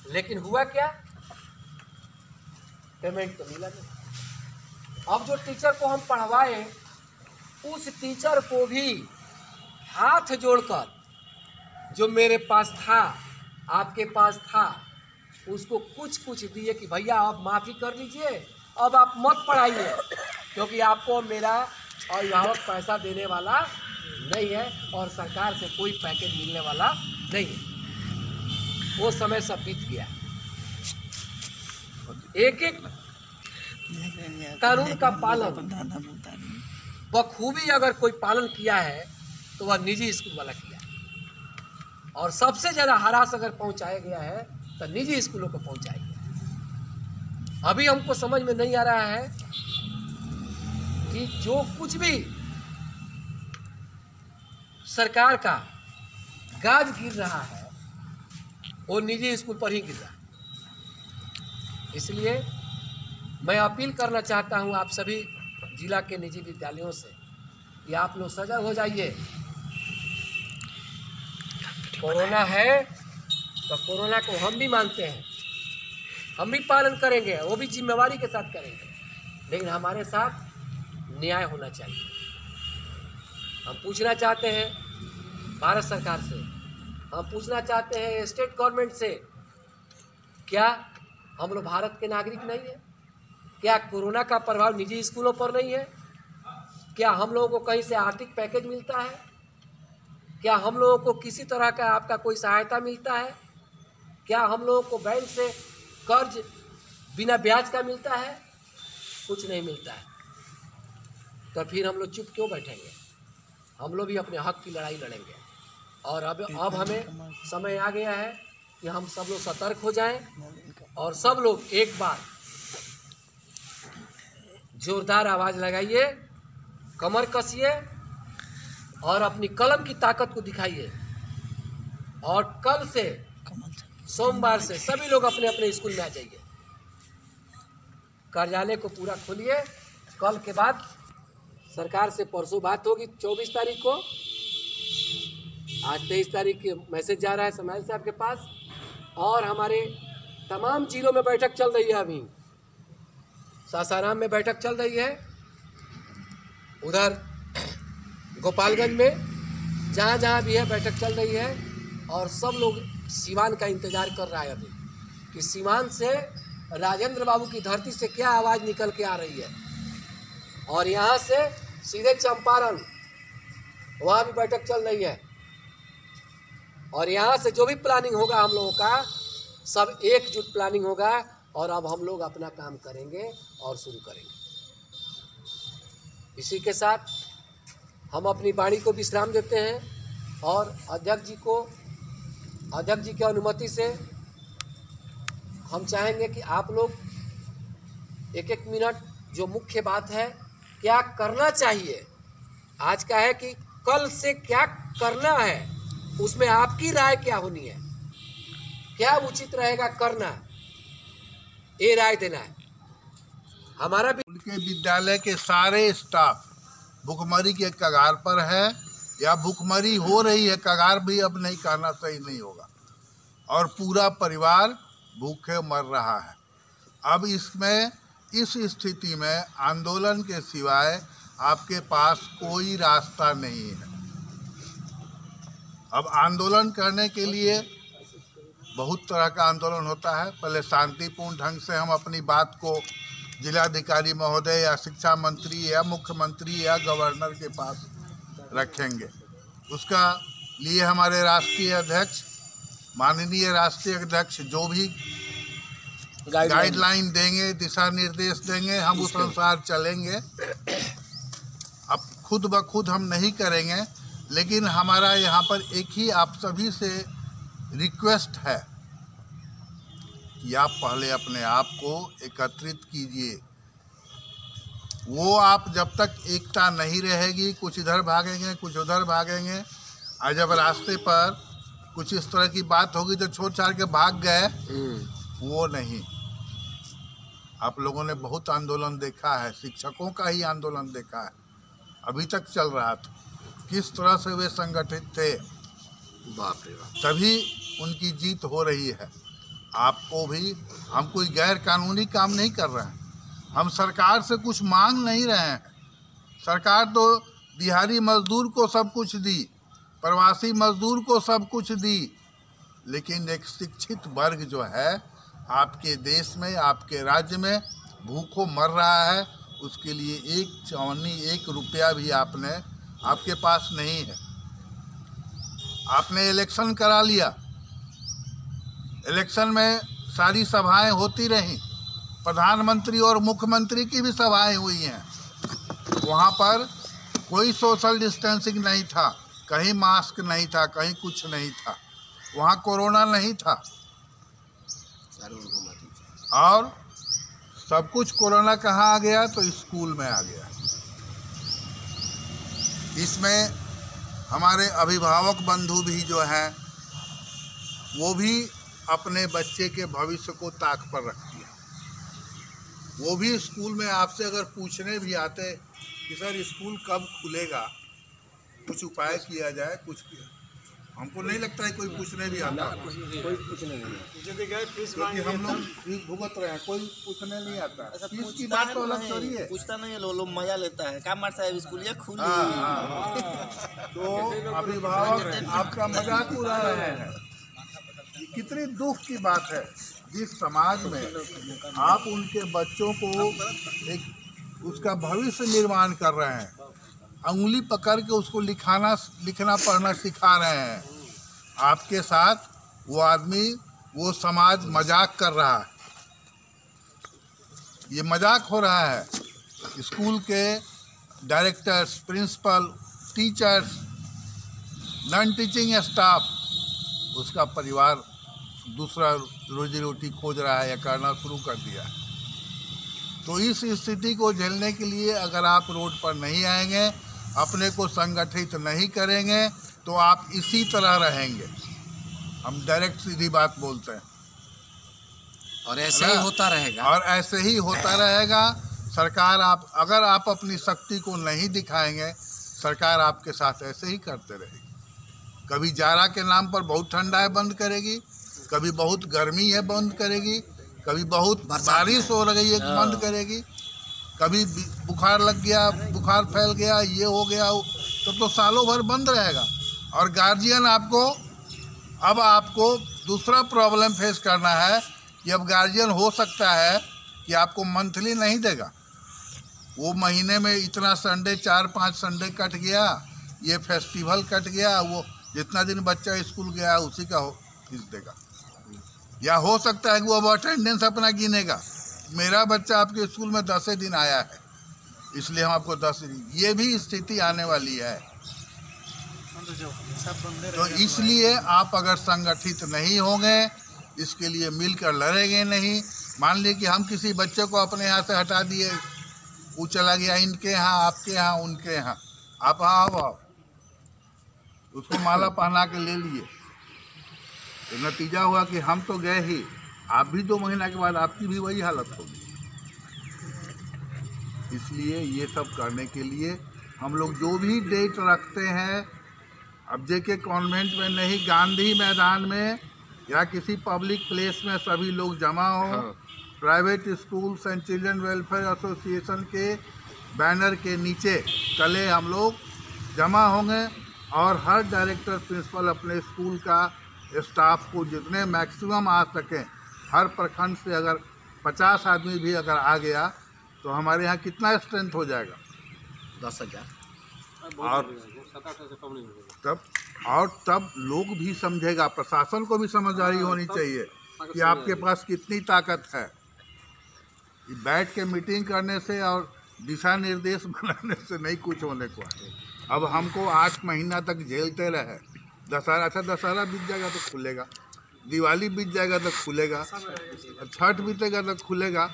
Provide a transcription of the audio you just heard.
लेकिन हुआ क्या, पेमेंट तो मिला नहीं। अब जो टीचर को हम पढ़वाए उस टीचर को भी हाथ जोड़कर जो मेरे पास था, आपके पास था, उसको कुछ कुछ दिए कि भैया आप माफ़ी कर लीजिए, अब आप मत पढ़ाइए, क्योंकि आपको मेरा अभिभावक पैसा देने वाला नहीं है और सरकार से कोई पैकेज मिलने वाला नहीं है। वो समय सब बीत गया। एक एक कानून का पालन बखूबी अगर कोई पालन किया है तो वह निजी स्कूल वाला किया, और सबसे ज़्यादा हरास अगर पहुंचाया गया है तो निजी स्कूलों को पहुंचाया गया। अभी हमको समझ में नहीं आ रहा है कि जो कुछ भी सरकार का गाज गिर रहा है वो निजी स्कूल पर ही गिर रहा है। इसलिए मैं अपील करना चाहता हूं आप सभी जिला के निजी विद्यालयों से कि आप लोग सजग हो जाइए। कोरोना है तो कोरोना को हम भी मानते हैं, हम भी पालन करेंगे, वो भी जिम्मेवारी के साथ करेंगे, लेकिन हमारे साथ न्याय होना चाहिए। हम पूछना चाहते हैं भारत सरकार से, हम पूछना चाहते हैं स्टेट गवर्नमेंट से, क्या हम लोग भारत के नागरिक नहीं है? क्या कोरोना का प्रभाव निजी स्कूलों पर नहीं है? क्या हम लोगों को कहीं से आर्थिक पैकेज मिलता है? क्या हम लोगों को किसी तरह का आपका कोई सहायता मिलता है? क्या हम लोगों को बैंक से कर्ज बिना ब्याज का मिलता है? कुछ नहीं मिलता है। तो फिर हम लोग चुप क्यों बैठेंगे? हम लोग भी अपने हक की लड़ाई लड़ेंगे। और अब हमें समय आ गया है कि हम सब लोग सतर्क हो जाएं और सब लोग एक बार जोरदार आवाज़ लगाइए, कमर कसिए और अपनी कलम की ताकत को दिखाइए। और कल से सोमवार से सभी लोग अपने अपने स्कूल में आ जाइए, कार्यालय को पूरा खोलिए। कल के बाद सरकार से परसों बात होगी 24 तारीख को, आज 23 तारीख के मैसेज जा रहा है समाइल साहब के पास, और हमारे तमाम जिलों में बैठक चल रही है। अभी सासाराम में बैठक चल रही है, उधर गोपालगंज में जहाँ जहाँ भी है बैठक चल रही है, और सब लोग सीवान का इंतज़ार कर रहा है अभी कि सीवान से राजेंद्र बाबू की धरती से क्या आवाज़ निकल के आ रही है, और यहाँ से सीधे चंपारण वहाँ भी बैठक चल रही है। और यहाँ से जो भी प्लानिंग होगा हम लोगों का सब एकजुट प्लानिंग होगा, और अब हम लोग अपना काम करेंगे और शुरू करेंगे। इसी के साथ हम अपनी वाणी को विश्राम देते हैं, और अध्यक्ष जी की अनुमति से हम चाहेंगे कि आप लोग एक एक मिनट जो मुख्य बात है क्या करना चाहिए आज का है कि कल से क्या करना है, उसमें आपकी राय क्या होनी है, क्या उचित रहेगा करना, ये राय देना है। हमारा भी उनके विद्यालय के सारे स्टाफ भुखमरी के कगार पर है, या भुखमरी हो रही है, कगार भी अब नहीं कहना सही नहीं होगा, और पूरा परिवार भूखे मर रहा है। अब इस स्थिति में आंदोलन के सिवाय आपके पास कोई रास्ता नहीं है। अब आंदोलन करने के लिए बहुत तरह का आंदोलन होता है। पहले शांतिपूर्ण ढंग से हम अपनी बात को जिलाधिकारी महोदय या शिक्षा मंत्री या मुख्यमंत्री या गवर्नर के पास रखेंगे। उसका लिए हमारे राष्ट्रीय अध्यक्ष, माननीय राष्ट्रीय अध्यक्ष जो भी गाइडलाइन देंगे, दिशा निर्देश देंगे, हम उस अनुसार चलेंगे। अब खुद ब खुद हम नहीं करेंगे, लेकिन हमारा यहाँ पर एक ही आप सभी से रिक्वेस्ट है कि आप पहले अपने आप को एकत्रित कीजिए। वो आप जब तक एकता नहीं रहेगी, कुछ इधर भागेंगे कुछ उधर भागेंगे, और जब रास्ते पर कुछ इस तरह की बात होगी तो छोड़ छाड़ के भाग गए, वो नहीं। आप लोगों ने बहुत आंदोलन देखा है, शिक्षकों का ही आंदोलन देखा है, अभी तक चल रहा था, किस तरह से वे संगठित थे। बाप रे बाप। तभी उनकी जीत हो रही है। आपको भी, हम कोई गैर कानूनी काम नहीं कर रहे हैं, हम सरकार से कुछ मांग नहीं रहे हैं। सरकार तो दिहाड़ी मजदूर को सब कुछ दी, प्रवासी मजदूर को सब कुछ दी, लेकिन एक शिक्षित वर्ग जो है आपके देश में, आपके राज्य में भूखों मर रहा है, उसके लिए एक चौनी, एक रुपया भी आपके पास नहीं है। आपने इलेक्शन करा लिया, इलेक्शन में सारी सभाएं होती रहीं, प्रधानमंत्री और मुख्यमंत्री की भी सभाएं हुई हैं, वहाँ पर कोई सोशल डिस्टेंसिंग नहीं था, कहीं मास्क नहीं था, कहीं कुछ नहीं था, वहाँ कोरोना नहीं था। और सब कुछ कोरोना कहाँ आ गया? तो स्कूल में आ गया। इसमें हमारे अभिभावक बंधु भी जो हैं वो भी अपने बच्चे के भविष्य को ताक पर रख दिया। वो भी स्कूल में आपसे अगर पूछने भी आते कि सर स्कूल कब खुलेगा, कुछ उपाय किया जाए, कुछ किया, हमको नहीं लगता है कोई पूछने भी आता है। कोई पूछने नहीं है, क्योंकि हम लोग फीस भुगत रहे हैं, कोई पूछने नहीं आता। फीस की बात तो अलग थोड़ी है, पूछता नहीं है, लोग मजा लेता है। काम साहब स्कूल ये खुली। तो अभिभावक आपका मजाक उड़ा रहे हैं। कितनी दुख की बात है, जिस समाज में आप उनके बच्चों को एक उसका भविष्य निर्माण कर रहे हैं, उंगली पकड़ के उसको लिखना पढ़ना सिखा रहे हैं, आपके साथ वो आदमी, वो समाज मजाक कर रहा है। ये मजाक हो रहा है। स्कूल के directors, principal, teachers, non teaching staff, उसका परिवार दूसरा रोजी रोटी खोज रहा है या करना शुरू कर दिया है। तो इस स्थिति को झेलने के लिए अगर आप रोड पर नहीं आएंगे, अपने को संगठित नहीं करेंगे, तो आप इसी तरह रहेंगे। हम डायरेक्ट सीधी बात बोलते हैं, और ऐसे ही होता रहेगा। और ऐसे ही होता रहेगा। सरकार, अगर आप अपनी शक्ति को नहीं दिखाएंगे, सरकार आपके साथ ऐसे ही करते रहेगी। कभी जाड़ा के नाम पर बहुत ठंडा है बंद करेगी, कभी बहुत गर्मी है बंद करेगी, कभी बहुत बारिश हो रही है बंद करेगी, कभी बुखार लग गया, बुखार फैल गया, ये हो गया, तो सालों भर बंद रहेगा। और गार्जियन आपको दूसरा प्रॉब्लम फेस करना है कि अब गार्जियन हो सकता है कि आपको मंथली नहीं देगा, वो महीने में इतना संडे, 4-5 संडे कट गया, ये फेस्टिवल कट गया, वो जितना दिन बच्चा स्कूल गया उसी का फीस देगा। या हो सकता है कि वो अब अटेंडेंस अपना गिनेगा, मेरा बच्चा आपके स्कूल में 10 दिन आया है, इसलिए हम आपको 10 दिन, ये भी स्थिति आने वाली है। तो इसलिए आप अगर संगठित नहीं होंगे, इसके लिए मिलकर लड़ेंगे नहीं। मान लीजिए कि हम किसी बच्चे को अपने यहाँ से हटा दिए, वो चला गया इनके यहाँ, आपके यहाँ, उनके यहाँ, आप आओ, उसको माला पहना के ले लिए, तो नतीजा हुआ कि हम तो गए ही, आप भी 2 महीना के बाद आपकी भी वही हालत होगी। इसलिए ये सब करने के लिए हम लोग जो भी डेट रखते हैं, अब जेके कॉन्वेंट में नहीं, गांधी मैदान में या किसी पब्लिक प्लेस में सभी लोग जमा हो, private schools and children welfare association के बैनर के नीचे कल हम लोग जमा होंगे, और हर डायरेक्टर, प्रिंसिपल अपने स्कूल का स्टाफ को जितने मैक्सिमम आ सकें, हर प्रखंड से अगर 50 आदमी भी अगर आ गया तो हमारे यहाँ कितना स्ट्रेंथ हो जाएगा? 10,000। और तब लोग भी समझेगा, प्रशासन को भी समझदारी होनी चाहिए कि आपके पास कितनी ताकत है। बैठ के मीटिंग करने से और दिशा निर्देश बनाने से नहीं कुछ होने को है। अब हमको 8 महीना तक झेलते रहे। दशहरा, अच्छा दशहरा बीत जाएगा तो खुलेगा, दिवाली बीत जाएगा तो खुलेगा, छठ बीतेगा तो खुलेगा।